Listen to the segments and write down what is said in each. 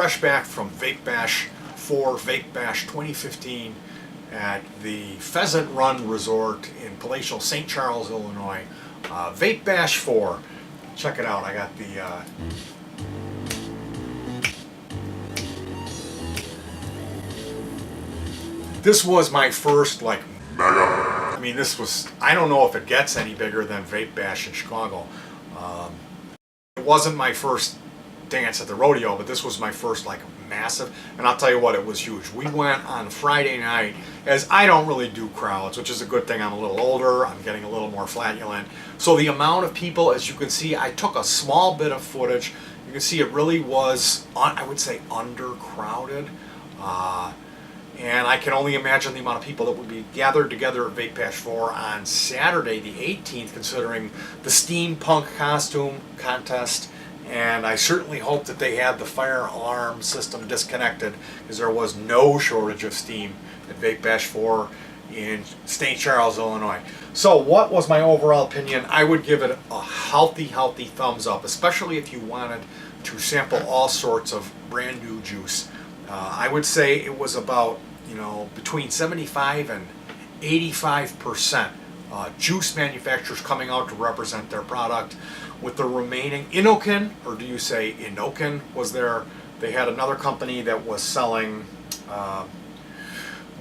fresh back from VapeBash 4, VapeBash 2015 at the Pheasant Run Resort in palatial St. Charles, Illinois. VapeBash 4. Check it out. I got the... This was my first, like, mega. I mean, this was... I don't know if it gets any bigger than VapeBash in Chicago. It wasn't my first dance at the rodeo, but this was my first, like, massive, and I'll tell you what, it was huge. We went on Friday night, as I don't really do crowds, which is a good thing. I'm a little older, I'm getting a little more flatulent, so the amount of people, as you can see, I took a small bit of footage. You can see it really was, I would say, undercrowded, and I can only imagine the amount of people that would be gathered together at VapeBash 4 on Saturday the 18th, considering the steampunk costume contest. And I certainly hope that they had the fire alarm system disconnected, because there was no shortage of steam at VapeBash 4 in St. Charles, Illinois. So what was my overall opinion? I would give it a healthy thumbs up, especially if you wanted to sample all sorts of brand new juice. I would say it was about, you know, between 75 and 85% juice manufacturers coming out to represent their product, with the remaining Inokin, or do you say Inokin, was there. They had another company that was selling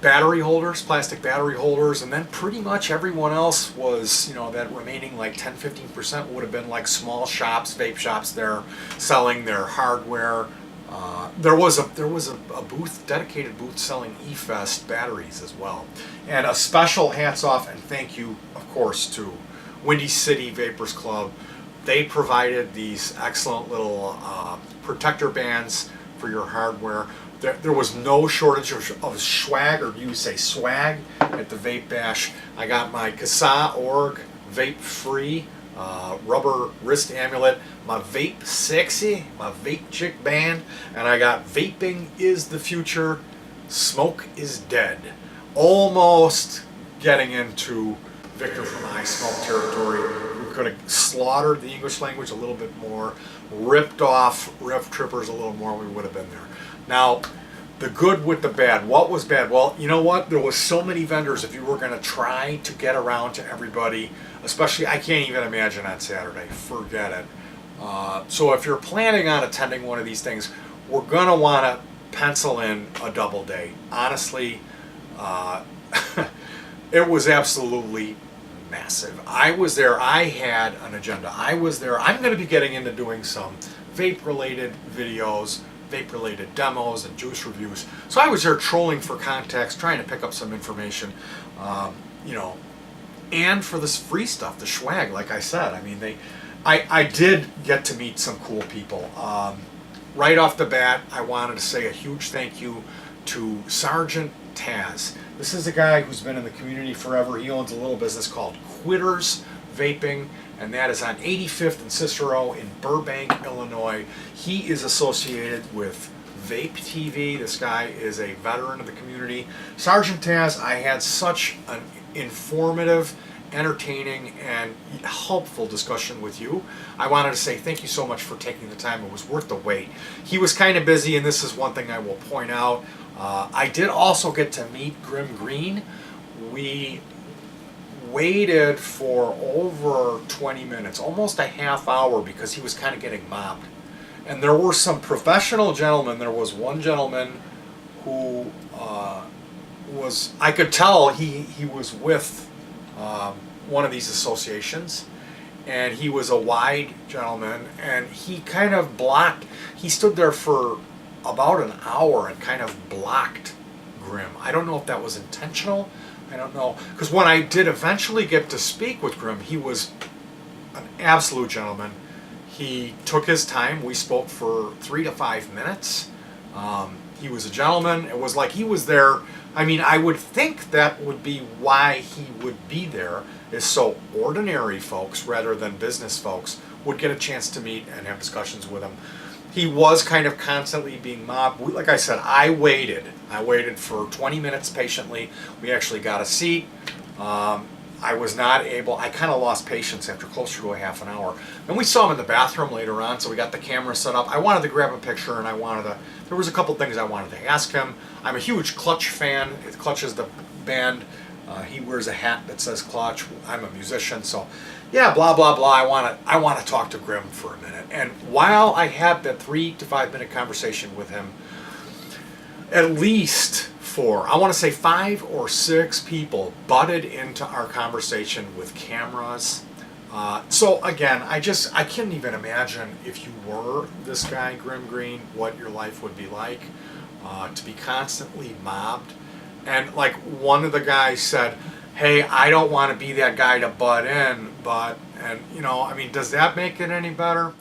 battery holders, plastic battery holders, and then pretty much everyone else was, you know, that remaining like 10-15% would have been like small shops, vape shops there selling their hardware. There was a booth, dedicated booth selling eFest batteries as well. And a special hats off and thank you, of course, to Windy City Vapors Club. They provided these excellent little protector bands for your hardware. There was no shortage of swag, or do you say swag, at the VapeBash. I got my CASA Org Vape Free rubber wrist amulet, my Vape Sexy, my Vape Chick band, and I got Vaping is the Future, Smoke is Dead. Almost getting into Victor from I Smoke territory. We could have slaughtered the English language a little bit more, ripped off Rev Trippers a little more, we would have been there. Now, the good with the bad. What was bad? Well, you know what? There was so many vendors. If you were going to try to get around to everybody, especially, I can't even imagine on Saturday. Forget it. So if you're planning on attending one of these things, we're going to want to pencil in a double day. Honestly, it was absolutely massive. I was there. I had an agenda. I was there. I'm going to be getting into doing some vape-related videos, vape-related demos, and juice reviews. So I was there trolling for contacts, trying to pick up some information, you know, and for this free stuff, the swag, like I said. I mean, I did get to meet some cool people. Right off the bat, I wanted to say a huge thank you to Sergeant Taz. This is a guy who's been in the community forever. He owns a little business called Quitters Vaping, and that is on 85th and Cicero in Burbank, Illinois. He is associated with Vape TV. This guy is a veteran of the community. Sergeant Taz, I had such an informative, entertaining, and helpful discussion with you. I wanted to say thank you so much for taking the time. It was worth the wait. He was kind of busy, and this is one thing I will point out. I did also get to meet Grim Green. We waited for over 20 minutes, almost a half hour, because he was kind of getting mobbed. And there were some professional gentlemen. There was one gentleman who was, I could tell he was with one of these associations, and he was a wide gentleman, and he kind of blocked, he stood there for about an hour and kind of blocked Grim. I don't know if that was intentional. I don't know, because when I did eventually get to speak with Grim, he was an absolute gentleman. He took his time. We spoke for 3 to 5 minutes. He was a gentleman. It was like he was there. I mean, I would think that would be why he would be there, is so ordinary folks, rather than business folks, would get a chance to meet and have discussions with him. He was kind of constantly being mobbed. Like I said, I waited. I waited for 20 minutes patiently. We actually got a seat. I was not able, I kind of lost patience after closer to a half an hour. Then we saw him in the bathroom later on, so we got the camera set up. I wanted to grab a picture, and there was a couple things I wanted to ask him. I'm a huge Clutch fan. Clutch is the band. He wears a hat that says Clutch. I'm a musician, so yeah, blah, blah, blah. I want to talk to Grim for a minute. And while I had that 3 to 5 minute conversation with him, at least I want to say 5 or 6 people butted into our conversation with cameras. So again, I can't even imagine if you were this guy, Grim Green, what your life would be like, to be constantly mobbed. And like one of the guys said, hey, I don't want to be that guy to butt in, and you know, I mean, does that make it any better?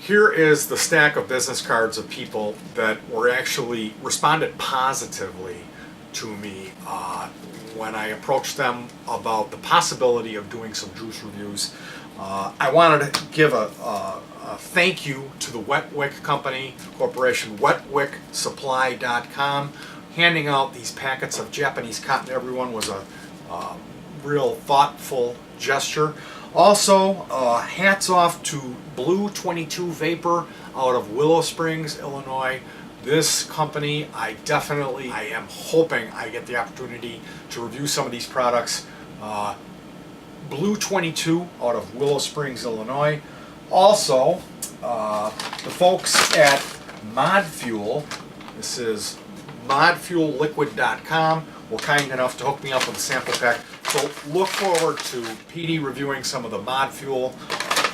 Here is the stack of business cards of people that were actually responded positively to me when I approached them about the possibility of doing some juice reviews. I wanted to give a thank you to the Wet Wick Company Corporation, wetwicksupply.com, handing out these packets of Japanese cotton to everyone was a real thoughtful gesture. Also, hats off to Blue 22 Vapor out of Willow Springs, Illinois. This company, I am hoping I get the opportunity to review some of these products. Blue 22 out of Willow Springs, Illinois. Also, the folks at Mod Fuel, this is modfuelliquid.com, were kind enough to hook me up with a sample pack. So look forward to Petey reviewing some of the Mod Fuel.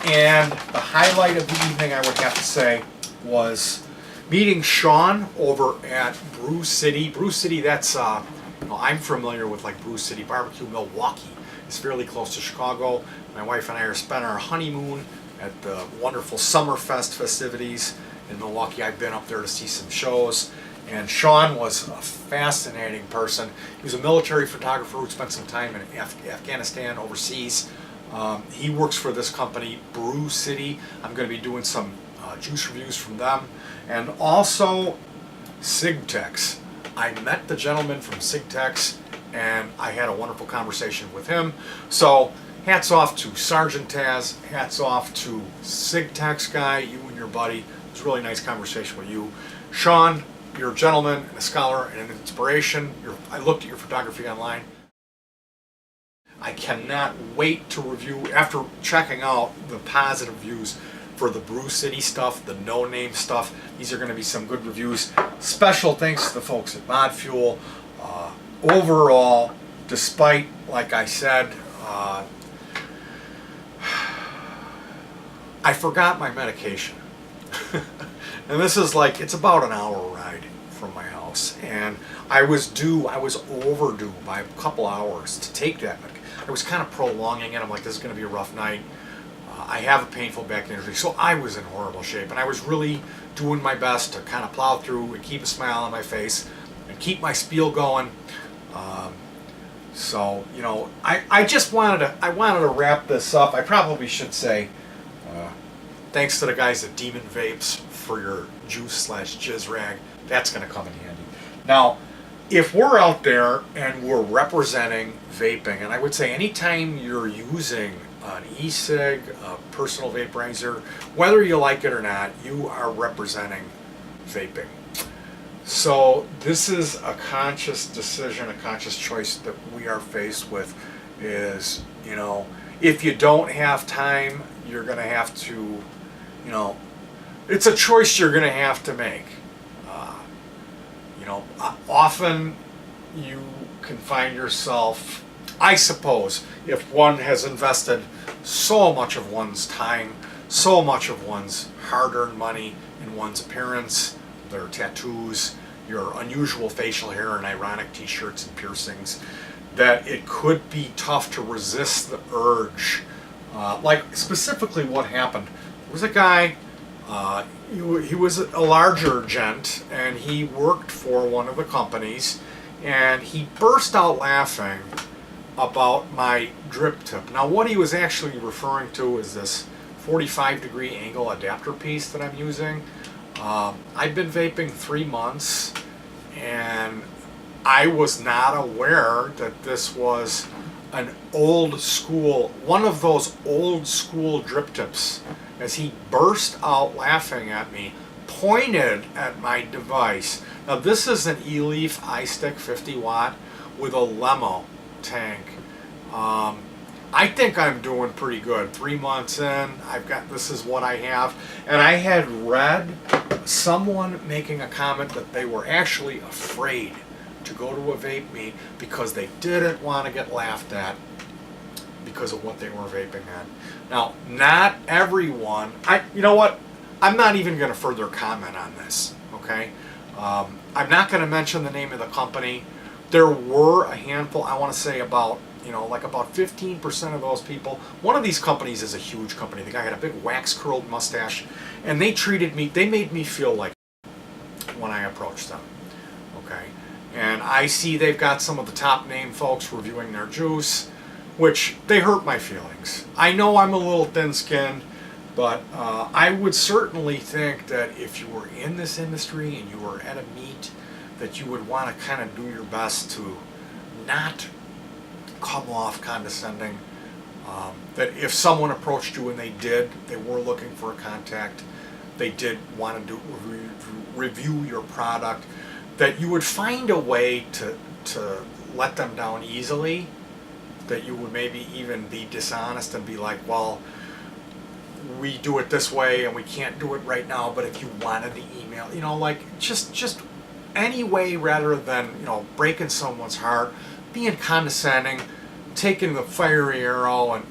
And the highlight of the evening, I would have to say, was meeting Sean over at Brew City. Brew City, that's, I'm familiar with like Brew City Barbecue, Milwaukee. It's fairly close to Chicago. My wife and I are spent our honeymoon at the wonderful Summerfest festivities in Milwaukee. I've been up there to see some shows. And Sean was a fascinating person. He was a military photographer who spent some time in Afghanistan, overseas. He works for this company, Brew City. I'm going to be doing some juice reviews from them. And also, Sigtex. I met the gentleman from Sigtex, and I had a wonderful conversation with him. So, hats off to Sergeant Taz. Hats off to Sigtex guy, you and your buddy. It was a really nice conversation with you. Sean, you're a gentleman and a scholar and an inspiration. I looked at your photography online. I cannot wait to review, after checking out the positive reviews for the Brew City stuff, the no-name stuff. These are going to be some good reviews. Special thanks to the folks at Mod Fuel. Overall, despite, like I said, I forgot my medication. And this is like, it's about an hour ride from my house. And I was overdue by a couple hours to take that. I was kind of prolonging it. I'm like, this is going to be a rough night. I have a painful back injury, so I was in horrible shape. And I was really doing my best to kind of plow through and keep a smile on my face and keep my spiel going. So, you know, I just wanted to wrap this up. I probably should say, thanks to the guys at Demon Vapes for your juice/jizz rag. That's going to come in handy. Now, if we're out there and we're representing vaping, and I would say anytime you're using an e-cig, a personal vaporizer, whether you like it or not, you are representing vaping. So this is a conscious decision, a conscious choice that we are faced with is, you know, if you don't have time, you're going to have to, you know, it's a choice you're going to have to make. You know, often you can find yourself, I suppose, if one has invested so much of one's time, so much of one's hard-earned money in one's appearance, their tattoos, your unusual facial hair and ironic t-shirts and piercings, that it could be tough to resist the urge. Like specifically what happened, there was a guy, he was a larger gent, and he worked for one of the companies, and he burst out laughing about my drip tip. Now what he was actually referring to is this 45-degree angle adapter piece that I'm using. I've been vaping 3 months, and I was not aware that this was an old school, one of those old school drip tips. As he burst out laughing at me, pointed at my device. Now this is an e-leaf iStick 50 watt with a Lemo tank. I think I'm doing pretty good. 3 months in, this is what I have. And I had read someone making a comment that they were actually afraid to go to a vape meet because they didn't want to get laughed at because of what they were vaping on. Now, not everyone, you know what? I'm not even going to further comment on this, okay? I'm not going to mention the name of the company. There were a handful, I want to say about, like about 15% of those people. One of these companies is a huge company. The guy had a big wax curled mustache, and they made me feel like when I approached them, okay? And I see they've got some of the top name folks reviewing their juice, which they hurt my feelings. I know I'm a little thin-skinned, but I would certainly think that if you were in this industry and you were at a meet, that you would want to kind of do your best to not come off condescending. That if someone approached you and they were looking for a contact, they did want to review your product, that you would find a way to let them down easily, that you would maybe even be dishonest and be like, well, we do it this way and we can't do it right now, but if you wanted the email, like just any way rather than, breaking someone's heart, being condescending, taking the fiery arrow, and,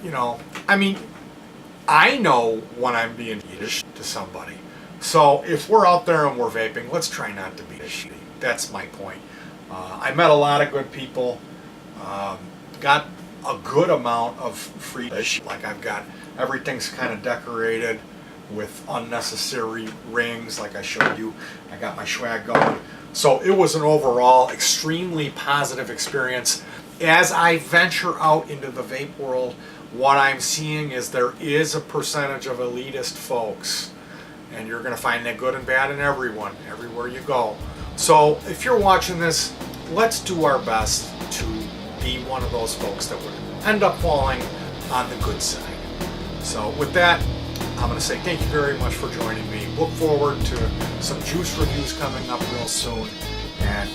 I know when I'm being Yiddish to somebody. So if we're out there and we're vaping, let's try not to be shitty. That's my point. I met a lot of good people, got a good amount of free dish. Like everything's kind of decorated with unnecessary rings like I showed you. I got my swag going. So it was an overall extremely positive experience. As I venture out into the vape world, what I'm seeing is there is a percentage of elitist folks, and you're going to find that good and bad in everyone, everywhere you go. So if you're watching this, let's do our best to be one of those folks that would end up falling on the good side. So with that, I'm going to say thank you very much for joining me. Look forward to some juice reviews coming up real soon, and